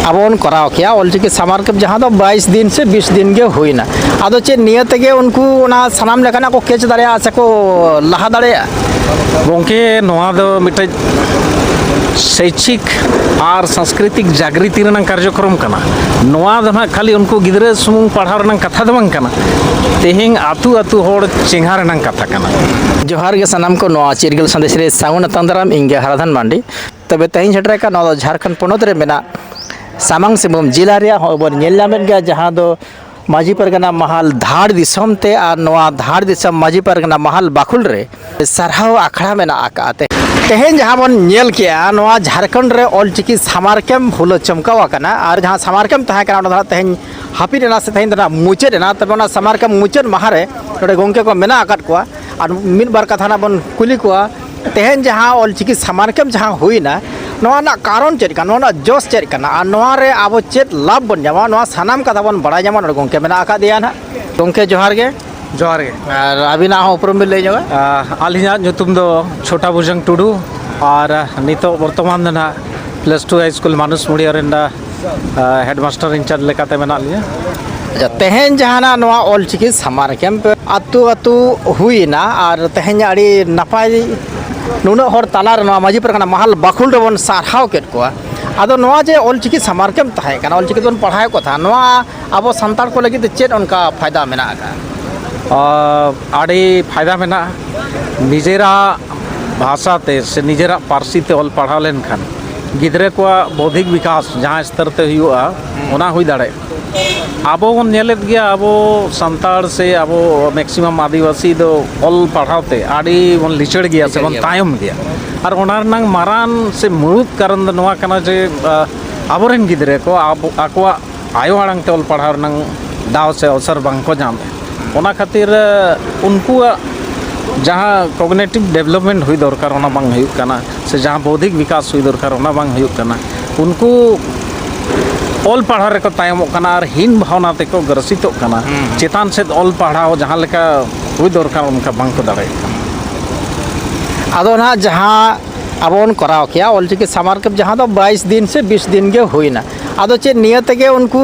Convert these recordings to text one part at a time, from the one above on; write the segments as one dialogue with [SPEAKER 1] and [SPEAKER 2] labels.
[SPEAKER 1] अब कराव किया ऑलचिकी सामार कैम्प जहाँ 22 दिन से 20 दिन के हुईना आदो चे नियत के उनको सानाम लेकाना को केच दाड़े से को लहा दाड़े
[SPEAKER 2] गोंके नोआ दो मिटे शैक्षिक और सांस्कृतिक जागृति कार्यक्रम करना नोआ दो ना खाली उनको गिदरे सुमुंग पढ़ाव रना कथा दो बंग करना तेहिंग आतु आतु होड़ चेंगा रना कथा करना
[SPEAKER 1] जोहार के सनाम को नोआ चिरगल संदेश रे साउन तंदराम इंगे हराधन मांडी तबे तेहिं छटरे का नोआ झारखंड पोनोत रे मेना सामांग सिंहभूम जिला रे होबन नेलामेन गया जहां दो माजी परगना महल धाड़ दिसम ते और नोआ धाड़ दिसम माजी परगना महल बाखुल रे सरहाव आखड़ा मेना आकाते तेहें जहाँ बन नेल किया नोआ झारखंड रे ऑलचिकी सामार कैम्प हुलो चमकावा कना और जहाँ सामार कैम्प तहां कना ओना तेहें हापी रेना से तेहें दना मुचे रेना तबे ओना सामार कैम्प मुचे माहारे नोडे गोंके को मेना आकाट कोआ और मिद बार कथा ना बन कुली कोआ तेहें जहाँ ऑलचिकी सामार कैम्प जहाँ हुईना नोआ ना कारण चेक काना नोआ जोश चेक काना और नोआ रे आबो चेक लाभ बन जामा नोआ सानाम कथा बन बड़ा जामा नोडे गोंके मेना आका दिया ना गोंके जोहार के और अभी ना उपरम बिल ले जाओ
[SPEAKER 2] आलिना ᱧᱩᱛᱩᱢ ᱫᱚ छोटा भुजंग टुडू और नितो वर्तमान दो ना +2 हाई स्कूल मानुस मुड़िया रेंडा हेडमास्टर इंचार्ज लेकाते मेना लिया
[SPEAKER 1] तेहें जहाना नोआ ऑलचिकी सामार कैम्प आतु आतु हुईना और तेहें आड़ी नपाय नुना हर तालार नोआ माजी परगना महल बाखुल रे बन सारहाव केट कोआ आदो नोआ जे ऑलचिकी सामार कैम्प ताहे काना ऑलचिकी बन पढ़ाय को था नोआ आबो संताल को लगी चेत उनका फायदा मेना का
[SPEAKER 2] आड़ी फायदा मेना निजेरा भाषा ते से निजेरा पारसी ते ऑल पढ़ा लेन खान गिदरे को बौद्धिक विकास जहाँ स्तर ते हुआ ओना हुई दाड़े आबो बन नेलेत गया आबो संताड़ से आबो मैक्सिमम आदिवासी दो ऑल पढ़ाते आड़ी बन लिचड़ गया से बन तायम गया और ओनार नंग मारान से मुरुद कारण दो नोआ कना जे आबोरेन गिदरे को आकोआ आयो आड़ांग ते ऑल पढ़ाव नंग दाव से अवसर बांग को जाम ओना खातिर उनको जहाँ कॉग्निटिव डेवलपमेंट हुई दरकार ओना बांग हुई करना से जहाँ बौद्धिक विकास हुई दरकार ओना बांग हुई करना उनको ऑल पढ़ा रे को तायम करना और हीन भावना ते को ग्रसित करना चेतान से ऑल पढ़ाओ जहाँ लेका हुई दरकार उनका बांग को दाड़े
[SPEAKER 1] आदो ना जहाँ अब कराव किया ऑलचिकी सामार कैम्प जहाँ 22 दिन से 20 दिन के हुईना आदो चे नियत के उनको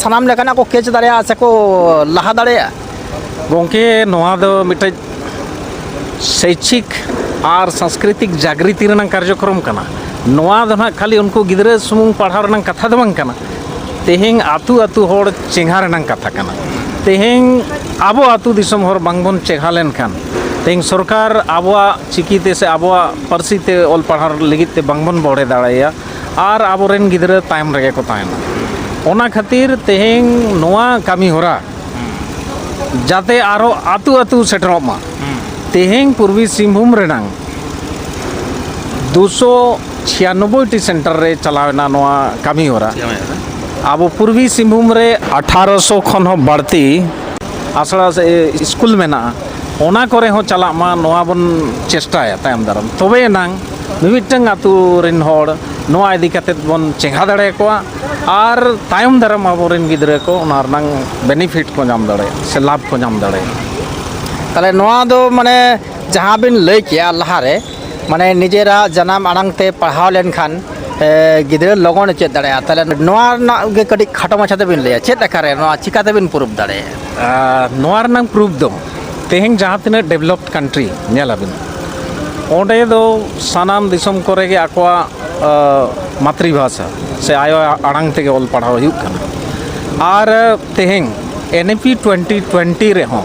[SPEAKER 1] सानाम लेकाना को केच दाड़े से को लहा दाड़े
[SPEAKER 2] गोंके नोआ दो मिटे शैक्षिक और सांस्कृतिक जागृति कार्यक्रम करना नोआ दो ना खाली उनको गिदरे सुमुंग पढ़ाव रना कथा दो बंग करना तेहिंग आतु आतु होड़ चेंगा रना कथा करना तेहिंग आबो आतु दिसम होड़ बांगबन चेंगा लेन खान तेहिंग सरकार आबोआ चिकीते से आबोआ पारसी ते ऑल पढ़ाव लगित ते बांगबन बढ़े दाड़ाया और आबोरेन गिदरे तायम रेगे को तायना ओना खातिर तेहिंग नोआ कामी होरा जाते आरो आतु आतु सेटरमा तेहें पूर्वी सिंहभूम रेनांग 296 सेंटर रे चलावना नोआ कामी होरा अब पूर्वी सिंहभूम रे 1800 खन हो बढ़ती आसड़ा से स्कूल में ना ओना करे हो चला मा नोआ बन चेष्टाया तायम दारम तबे नांग मिमिटंग आतु रेन होड़ नोआ इदी कते बन चेंगा दाड़े को और तायम दारम आबोरेन गिदरे को ओनार नांग बेनिफिट को नाम दाड़े से लाभ को नाम दाड़े
[SPEAKER 1] ताले नोआ दो माने जहाँ बिन लय किया लहारे माने निजेरा जनाम आड़ांग ते पढ़ाव लेन खान गिदरे लगन चेत दाड़े ताले नोआ ना गे कडी खाटो माछाते बिन लया चेत अकारे नोआ चिकाते बिन प्रूफ दाड़े
[SPEAKER 2] नोआ नांग प्रूफ दो तेहें जहाँ तिना डेवलप्ड कंट्री नेलाबिन ओंडे दो सानाम दिसम करे गे आकोआ मातृभाषा से आयो आड़ांग ते ऑल पढ़ाव हुई करना और तेहें NEP 2020 रे हों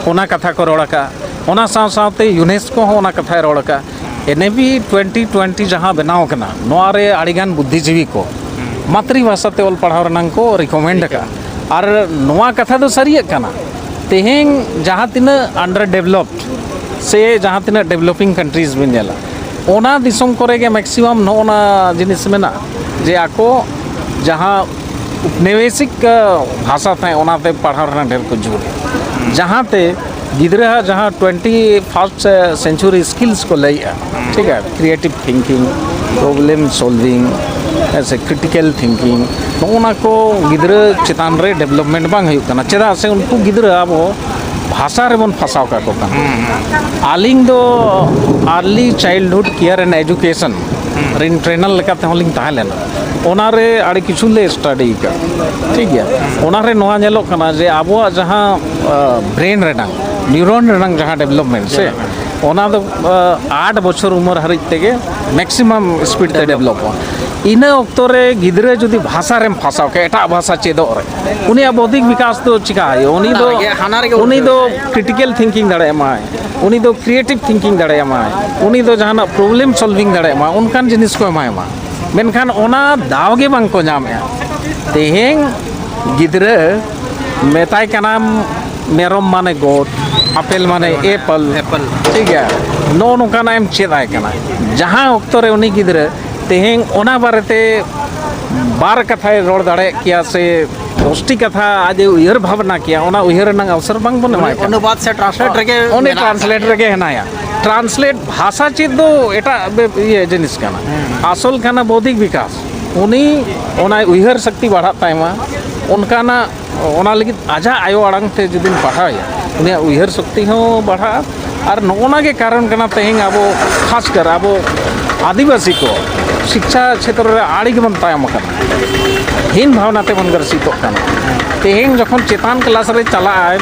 [SPEAKER 2] ओना कथा को रोड़का ओना साथ यूनेस्को हो ओना कथा रोड़का NEP 2020 जहाँ बनाव कना नोआ रे आड़ीगान बुद्धिजीवी को मातृभाषा ते ऑल पढ़ाव रनांग को रिकमेंड का और नोआ कथा दो सरिया कना तेहें जहाँ तिना अंडर डेवलप्ड से जहाँ तिना डेवलपिंग कंट्रीज में नेला ओना दिसम करे गे मैक्सिमम नोना जिनिस में ना जे आको जहाँ उपनिवेशिक भाषा थे ओनाते पढ़ाव रना ढेर को जोर जहाँ ते गिदरा जहाँ 21st सेंचुरी स्किल्स को लैया ठीक है क्रिएटिव थिंकिंग प्रॉब्लम सॉल्विंग ऐसे क्रिटिकल थिंकिंग नोना को गिदरा चितान रे डेवलपमेंट बांग हुई करना चेदा से उनको गिदरा अब भाषा रे बन फसाव का को आलिंग दो early childhood care and education Rin trainer लेका ते होलिंग ताहे लेना ओनारे आड़ी किछु ले स्टडी का ठीक है ओनारे नोआ नेलो कना जे आबो जहां ब्रेन रेनांग न्यूरॉन रेनांग जहां डेवलपमेंट से ओना दो 8 बछर उम्र हरिज तेगे मैक्सिमम स्पीड ते डेवलप इन ऑक्तो रे गिदरे जुदी भाषा रेम फासाव के एटा भाषा चेदो रे उनी बौद्धिक विकास तो चिका है उनी दो क्रिटिकल थिंकिंग दड़े माय उनी दो क्रिएटिव थिंकिंग दड़े माय उनी दो जहां प्रॉब्लम सॉल्विंग दड़े मा उनकान जिनिस को माय मा मेनखान ओना दाव गे बांग को नामे तेहें गिदरे मेताय कनाम मेरम माने गोट आपेल माने एप्पल ठीक है नो नोकाना एम चेदाय कना जहां ऑक्तो रे उनी गिदरे तेहें ओना बारेते बार कथाय रोड दाड़े किया से दोस्ती कथा आज उयहर भावना किया ओना उयहर नंग अवसर बांग बन माय
[SPEAKER 1] अनुवाद से ट्रांसलेट रगे
[SPEAKER 2] ओने ट्रांसलेट रगे हेनाया ट्रांसलेट भाषा चेद दो एटा ये जिनिस काना आसल काना बौद्धिक विकास उनी ओना उयहर शक्ति बढ़ा तायमा उनकाना ओना लगी आजा आयो आड़ांग ते जुदिन पढ़ाया उनी उयहर शक्ति हो बढ़ा और नोना के कारण कना तेहें आबो खासकर आबो आदिवासी को शिक्षा क्षेत्र रे आड़ी के बन तायम कना हीन भावना ते बन ग्रसित कना तेहें जखन चेतान क्लास रे चला आए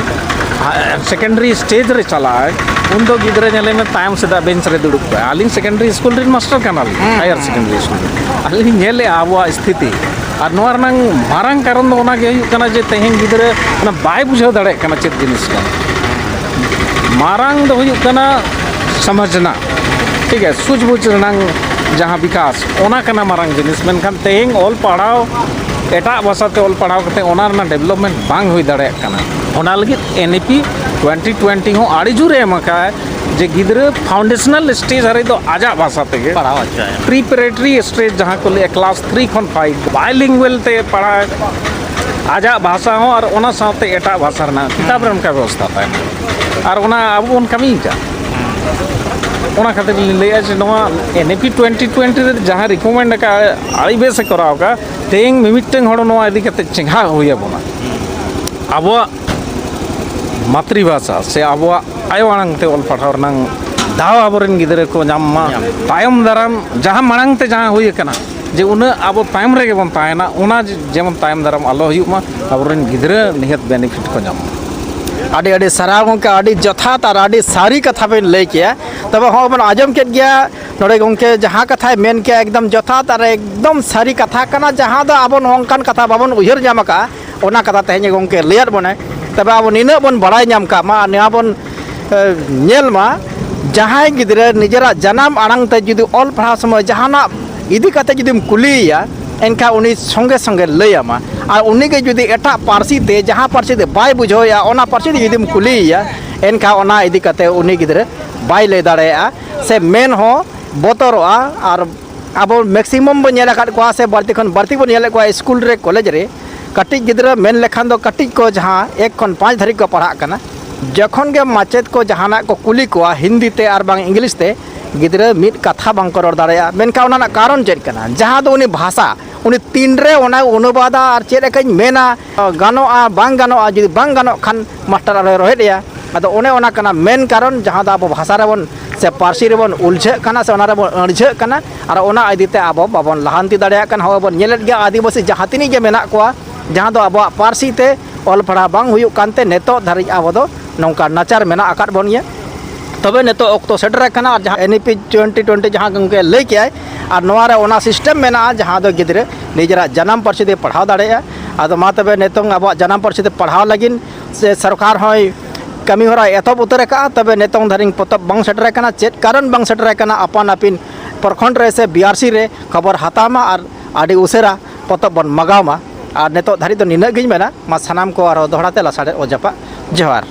[SPEAKER 2] सेकेंडरी स्टेज रे चला आए उन दो गिदरे नेले में तायम से दा बेंच रे दुड़ुब पे आलिंग सेकेंडरी स्कूल रे मास्टर कना हायर सेकेंडरी स्कूल आलिंग नेले आबो स्थिति और नोर नंग मारंग कारण दो ओना गे हुयु कना जे तेहें गिदरे ओना बाय बुझाव दाड़े कना चेत जिनिस कना मारंग दो हुयु कना समझना ठीक है सूझबूझ रंग जहाँ विकास ओना कना मारंग जिनिस मेनखान तेहें ऑल पढ़ाव एटा भाषा ते ऑल पढ़ाव कते ओना रना डेवलपमेंट बांग हुई दाड़े कना ओना लगी एनईपी 2020 हो आड़ी जुरे एमका जे गिदरे फाउंडेशनल स्टेज हरे दो आजा भाषा तेगे
[SPEAKER 1] पढ़ाव अच्छा है
[SPEAKER 2] प्रीपरेटरी स्टेज जहाँ को ले क्लास 3 खन 5 बायलिंगुअल ते पढ़ा आजा भाषा हो और ओना साथे एटा भाषा रना किताब रे उनका व्यवस्था ताय और ओना अब उन कमी जा ओना खातिर ले जे नोआ एनईपी 2020 रे जहाँ रिकमेंड का आड़ी बेस कराव का तेंग मिमिटंग हड़ नोआ इदी कते चिंघा होया बोना अब मातृभाषा से अब आयो आड़ांग ते ऑल पढ़ाव रनंग दाव आबोरेन गिदरे को नामा तायम दाराम जहाँ मांग ते जहाँ हुई कना जे उन अब तायम रे बन तायना उना जेमन तायम दाराम आलो हुयुमा आबोरेन गिदरे निहत बेनिफिट को नाम
[SPEAKER 1] आड़ी आड़ी सराव गोंके आड़ी जथात और आड़ी सारी कथा बेन लई किया तब हाँ बन आजम के गया नोड़े गोंके जहाँ कथा मेन किया एकदम जथात और एकदम सारी कथा कना जहाँ दो आबो नोंकान कथा बाबन उयहर जाम का ओना कथा तेहें गोंके लेयर बने तब अब निना बन बड़ाई नाम का मा निया बन नेल मा जहाँ गिदरे निजरा जनाम आड़ांग ते जुदी ऑल पढ़ा समय जहाना इदी कते जुदीम कुलिया एनका उनी संगे संगे लैयामा और उनी के जुदी एटा पारसी ते जहाँ पारसी ते बाय बुझोया ओना पारसी ते जुदीम कुलिया एनका ओना इदी कते उनी गिदरे बाय ले दाड़ेया से मेन हो बोतरोआ और अब मैक्सिमम बन नेला काट को से बारती खन बारती बन नेले को स्कूल रे कॉलेज रे कटिज गिदरे मेन लेखान दो कटिज को जहाँ 1 खन 5 धरी को पढ़ा कना जखन के माचेत को जहाना को कुली को हिंदी ते और बांग इंग्लिश ते गिदरे मिट कथा बांग को रोड दाड़ेया मेनका ओना कारण चेद कना जहाँ दो उनी भाषा उनी तीन रे ओना अनुवादा और चेद एकኝ मेना गानोआ बांग गानोआ जुदी बांग गानो खान मास्टर आरे रोहेदया अदो ओने ओना कना मेन कारण जहाँ दो अब भाषा रे बन से पारसी रे बन उलझे कना से ओना रे बन अणझे कना और ओना इदीते अब बाबन लहांती दाड़ेया कन हो बन नेलेत गे आदिवासी जहाँ तिनी जे मेना कोआ जहाँ दो अब पारसी ते ऑल पढ़ा बांग हुयु कानते नेतो धारि अब दो नौका नाचार मेना आकाट बनिया तबे नेतो ऑक्तो सेटर कना और जहाँ एनईपी 2020 जहाँ गंके ले के आए और नोआरे ओना सिस्टम मेना जहाँ दो गिदरे निजरा जनाम पारसी ते पढ़ाव दाड़ेया आदो मा तबे नेतोंग अब जनाम पारसी ते पढ़ाव लगिन से सरकार होय कमी होरा एतब उतर का तबे नेतोंग धरिंग पोतब बांग सेटर कना चेत कारण बांग सेटर कना अपन अपिन प्रखंड रे से बीआरसी रे खबर हातामा और आडी उसेरा पोतब बन मगावमा और नेतो धारि दो निना गिन मेना मा सनाम को और दोहराते लासाडे ओ जपा जोहार।